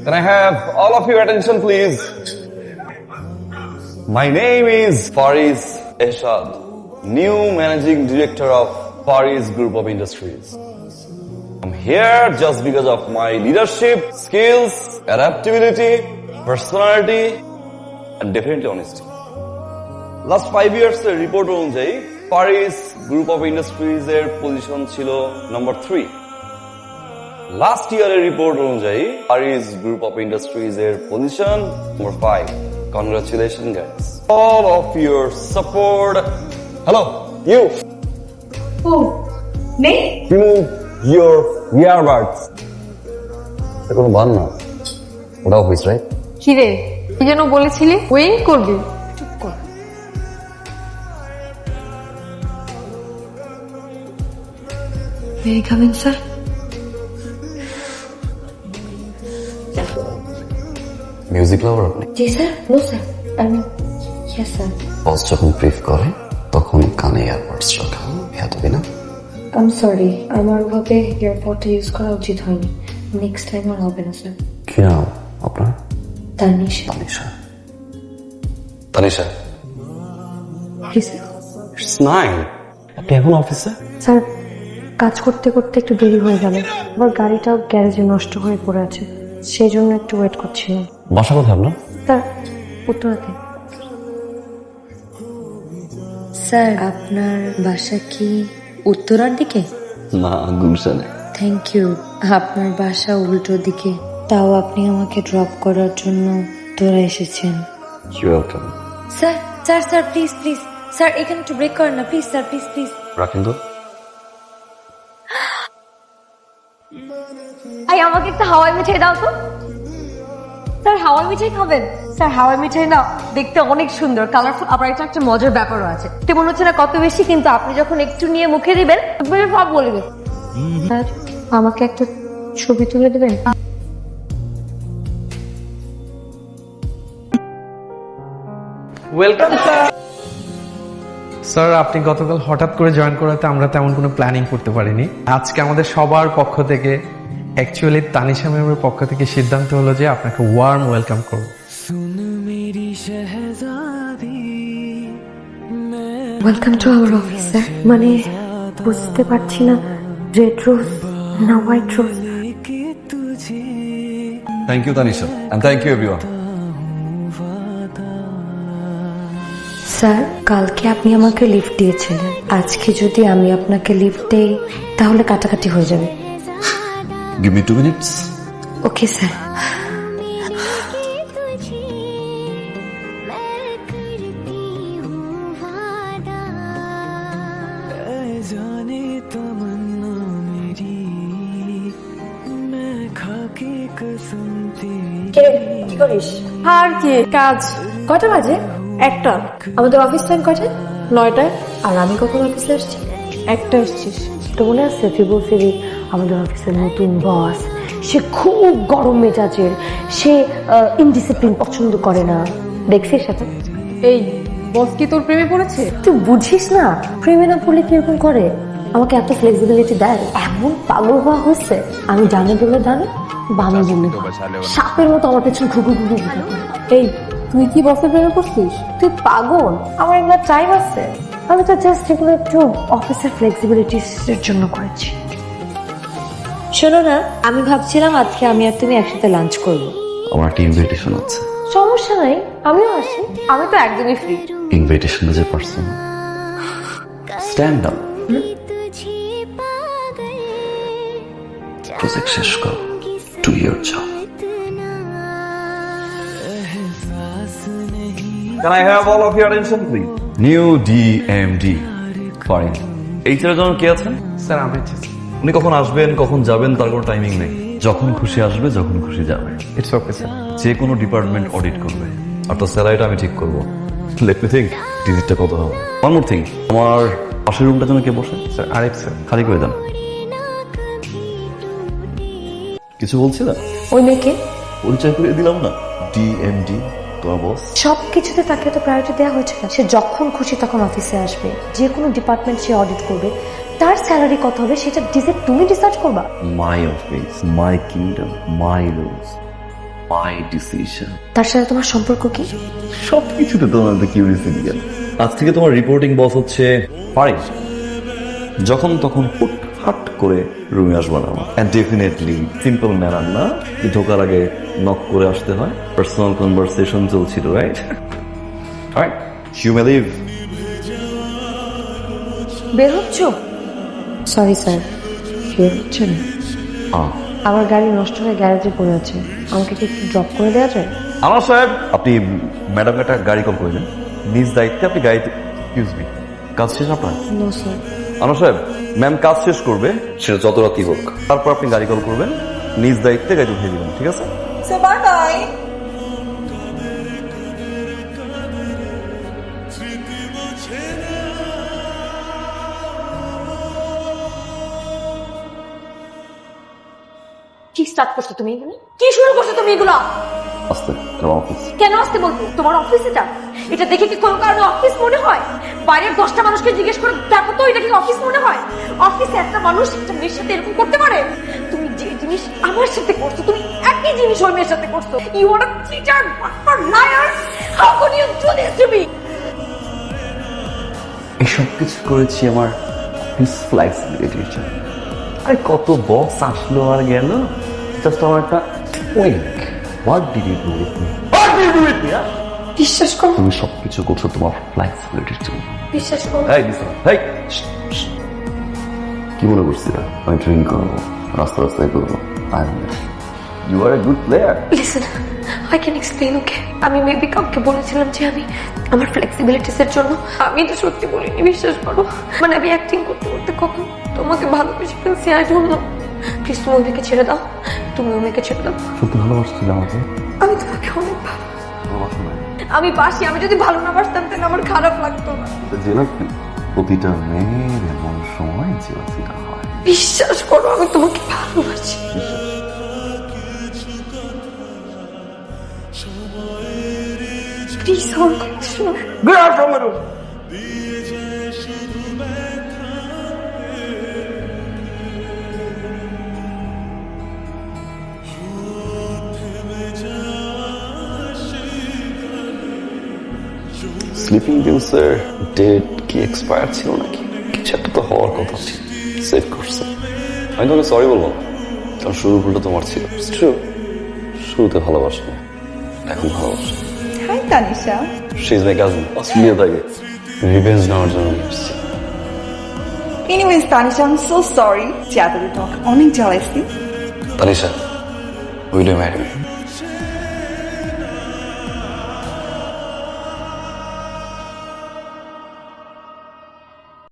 Can I have all of your attention, please? My name is Faris Eshad, new Managing Director of Faris Group of Industries. I'm here just because of my leadership, skills, adaptability, personality, and definitely honesty. Last 5 years এর report অনুযায়ী Faris Group of Industries এর position ছিল number 3. Last ইয়ারের report অনুযায়ী Faris Group of Industries এর position number 5. Congratulations, guys. All of your support. Hello, you. Oh, me? Remove your earbuds. কোনো বান না, ওটা অফিস, রাইট? কি রে, কি যেন বলেছিলি? ওয়েট করবি? চুপ কর। May I come in, sir? Music lover আপনি? জি স্যার, নো স্যার, আমি ইয়েস স্যার। বস যখন ব্রিফ করে তখন কানে এয়ারপডস রাখা, এতই না? আই এম সরি, আমার ভাবে এয়ারপডটা ইউজ করা উচিত হয়নি। নেক্সট টাইম আর হবে না স্যার। কি নাম আপনার? তানিশা। তানিশা। তানিশা, জি স্যার। ইটস 9. আপনি এখন অফিসে? স্যার, কাজ করতে করতে একটু দেরি হয়ে গেল। আমার গাড়িটাও গ্যারেজে নষ্ট হয়ে পড়ে আছে, সেই জন্য একটু ওয়েট করছিলাম। বাসা কোথায় আপনার? স্যার, উত্তরাতে। স্যার, আপনার বাসা কি উত্তরার দিকে? না, গুলশানে। Thank you. আপনার বাসা উল্টো দিকে, তাও আপনি আমাকে ড্রপ করার জন্য তোরা এসেছেন। You welcome. Sir sir sir please please sir, এখানে একটু ব্রেক করেন না প্লিজ স্যার, প্লিজ প্লিজ। রাখেন তো। আই, আমাকে একটা হাওয়াই মিঠাই দাও তো। স্যার, হাওয়াই মিঠাই খাবেন? স্যার, হাওয়াই মিঠাই না দেখতে অনেক সুন্দর, কালারফুল, আবার এটা একটা মজার ব্যাপারও আছে। তো মনে হচ্ছে না কত বেশি, কিন্তু আপনি যখন একটু নিয়ে মুখে দিবেন সব বলে দেবেন। স্যার, আমাকে একটা ছবি তুলে দেবেন? Welcome sir. স্যার, আপনি গতকাল হঠাৎ করে জয়েন করাতে আমরা তেমন কোনো প্ল্যানিং করতে পারিনি। আজকে আমাদের সবার পক্ষ থেকে, অ্যাকচুয়ালি তানিশা ম্যামের পক্ষ থেকে সিদ্ধান্ত হলো যে আপনাকে ওয়ার্ম ওয়েলকাম করব। Welcome to our office sir. মানে বুঝতে পারছি না, রেড রোজ না white rose. Thank you Tanisha, and thank you everyone. Sir, কালকে আপনি আমাকে লিফট দিয়েছিলেন, আজকে যদি আমি আপনাকে লিফট দেই তাহলে কাটাকাটি হয়ে যাবে। Give me 2 minutes. Okay sir. কি করিস? আর কি কাজ? কটা বাজে? 1টা। আমাদের অফিস টাইম কটায়? 9টায়। আর আমি কখন অফিসে আসছি? 1টা এসছিস। তো মনে আছে তুই বলছিলি আমাদের অফিসের নতুন বস, সে খুব গরম মেজাজের, সে ইনডিসিপ্লিন পছন্দ করে না। দেখছিস সাথে? এই বস কি তোর প্রেমে পড়েছে? তুই বুঝিস না, প্রেমে না পড়লে কিরকম করে, আমাকে এত ফ্লেক্সিবিলিটি দেয়। এমন পাগল হওয়া হচ্ছে, আমি ডানে বললে ডানে, বামে বললে সাপের মতো আমার পেছনে ঘুঘু ঘুঘু ঘুরে। এই তুই কি বসের প্রেমে পড়ছিস? তুই পাগল? আমার এগুলো টাইম আছে। আমি তো জাস্ট এগুলো একটু অফিসের ফ্লেক্সিবিলিটির জন্য করেছি। শোনো না, আমি ভাবছিলাম আজকে আমি আর তুমি একসাথে লাঞ্চ করবো। আমার একটা ইনভিটেশন আছে। সমস্যা নাই, আমিও আসি, আমি তো একদমই ফ্রি। ইনভিটেশন যে পারসন স্ট্যান্ড আপ, প্রজেক্ট শেষ কর, do your job. Can I have all of your attention, please? New DMD. Fine. এই ছেলের জন্য কে আছেন? স্যার, আমি উনি কখন আসবেন, কখন যাবেন তার কোনো টাইমিং নেই। যখন খুশি আসবে, যখন খুশি যাবে। It's okay sir. যে কোনো ডিপার্টমেন্ট অডিট করবে, আর তার স্যালারিটা আমি ঠিক করবো। লেট মি থিঙ্ক, ডিজিটটা কত হবে। ওয়ান মোর থিং, আমার পাশের রুমটার জন্য কে বসে? স্যার, আরেক স্যার। খালি করে দেন। কিছু বলছি না? ওই মেয়েকে পরিচয় করে দিলাম না, ডিএমডি, তোমার বস। সবকিছুতে তাকে তো প্রায়োরিটি দেওয়া হয়েছে না। সে যখন খুশি তখন অফিসে আসবে, যে কোনো ডিপার্টমেন্ট সে অডিট করবে, তার স্যালারি কত হবে সেটা তুমি ডিসাইড করবা। My office, my kingdom, my rules, my decision. তার সাথে তোমার সম্পর্ক কি? সবকিছুতে তোমার কিউরিয়াসিটি গেল। আজ থেকে তোমার রিপোর্টিং বস হচ্ছে ফারিস। যখন তখন হুটহাট করে রুমে আসবা না। এন্ড ডেফিনেটলি সিম্পল ম্যানার না, ঢোকার আগে নক করে আসতে হয়। পার্সোনাল কনভারসেশন চলছিল, right? Right, you may leave. বের হচ্ছ? সরি স্যার, বের হচ্ছেন? আমার গাড়ি নষ্ট হয়ে গ্যারেজে পড়ে আছে, আমাকে কি একটু ড্রপ করে দেওয়া যায়? আনোয়ার সাহেব, আপনি ম্যাডামকে একটা গাড়ি কল করে দেন। নিজ দায়িত্বে আপনি গাড়িতে, এক্সকিউজ মি, কাজ শেষ আপনার? No sir. আনোয়ার সাহেব, ম্যাম কাজ শেষ করবে, সেটা যত রাতই হোক, তারপর আপনি গাড়ি কল করবেন, নিজ দায়িত্বে গাড়ি উঠিয়ে দিবেন, ঠিক আছে? So bye bye. কি স্টার্ট করছো তুমি এগুলো? কি শুরু করছো তুমি এগুলো? আস্তে, তোমার অফিস। কেন আসতে বলবো? তোমার অফিস এটা? এটা দেখে কি কোনো কারণে অফিস মনে হয়? বাইরের 10টা মানুষকে জিজ্ঞেস করে দেখো তো, এটা কি অফিস মনে হয়? অফিসে একটা মানুষ একটা মেয়ের সাথে এরকম করতে পারে? তুমি যে জিনিস আমার সাথে করছো, তুমি একই জিনিস ওই মেয়ের সাথে করছো। ইউ আর আ চিটার, বাটপার, liar. How can you do this to me? এসব কিছু করেছি আমার অফিস ফ্লেক্সিবিলিটির জন্য। আরে কত বস আসলো আর গেল, জাস্ট আমার একটা week. What did you do with me? What did you do with me? বিশ্বাস করো, তুমি সবকিছু করছো তোমার ফ্লেক্সিবিলিটির জন্য। বিশ্বাস করো। এই দিস, এই কি মনে করছি না আমি ড্রিঙ্ক করবো, রাস্তা রাস্তায় করবো? You are a good player. Listen, I can explain, okay? আমি মেবি কাউকে বলেছিলাম যে আমি আমার ফ্লেক্সিবিলিটিস এর জন্য, আমি তো সত্যি বলিনি, বিশ্বাস করো। মানে আমি অ্যাক্টিং করতে করতে কখন তোমাকে ভালোবেসে ফেলছি, আই ডোন্ট নো। প্লিজ তুমি ওই মেয়েকে ছেড়ে দাও, তুমি ওই মেয়েকে ছেড়ে দাও। সত্যি ভালোবাসছিল আমাকে? আমি তোমাকে অনেক ভালো, ভালোবাসো না? আমি বাসি। আমি যদি ভালো না বাসতাম তাহলে আমার খারাপ লাগতো না। জেলাসি প্রতিটা মেয়ের এমন সময় জেলাসিটা হয়। বিশ্বাস করো, আমি তোমাকে ভালোবাসি। প্লিজ আমার কথা শোনো। স্লিপিং পিলসের ডেট কি এক্সপায়ার ছিল নাকি? কিছু একটা তো হওয়ার কথা ছিল, সেভ করছে। আমি তোমাকে সরি বলবো, কারণ শুরুর ভুলটা তোমার ছিল। ট্রু, শুরুতে ভালোবাসো, এখন ভালোবাসো। Hi Tanisha. She is my cousin, Australia থেকে রিভেঞ্জ নেওয়ার জন্য এসেছি। Anyways Tanisha, I'm so sorry যে এতদিন তোমাকে অনেক জ্বালাইছি। Tanisha, will you marry me?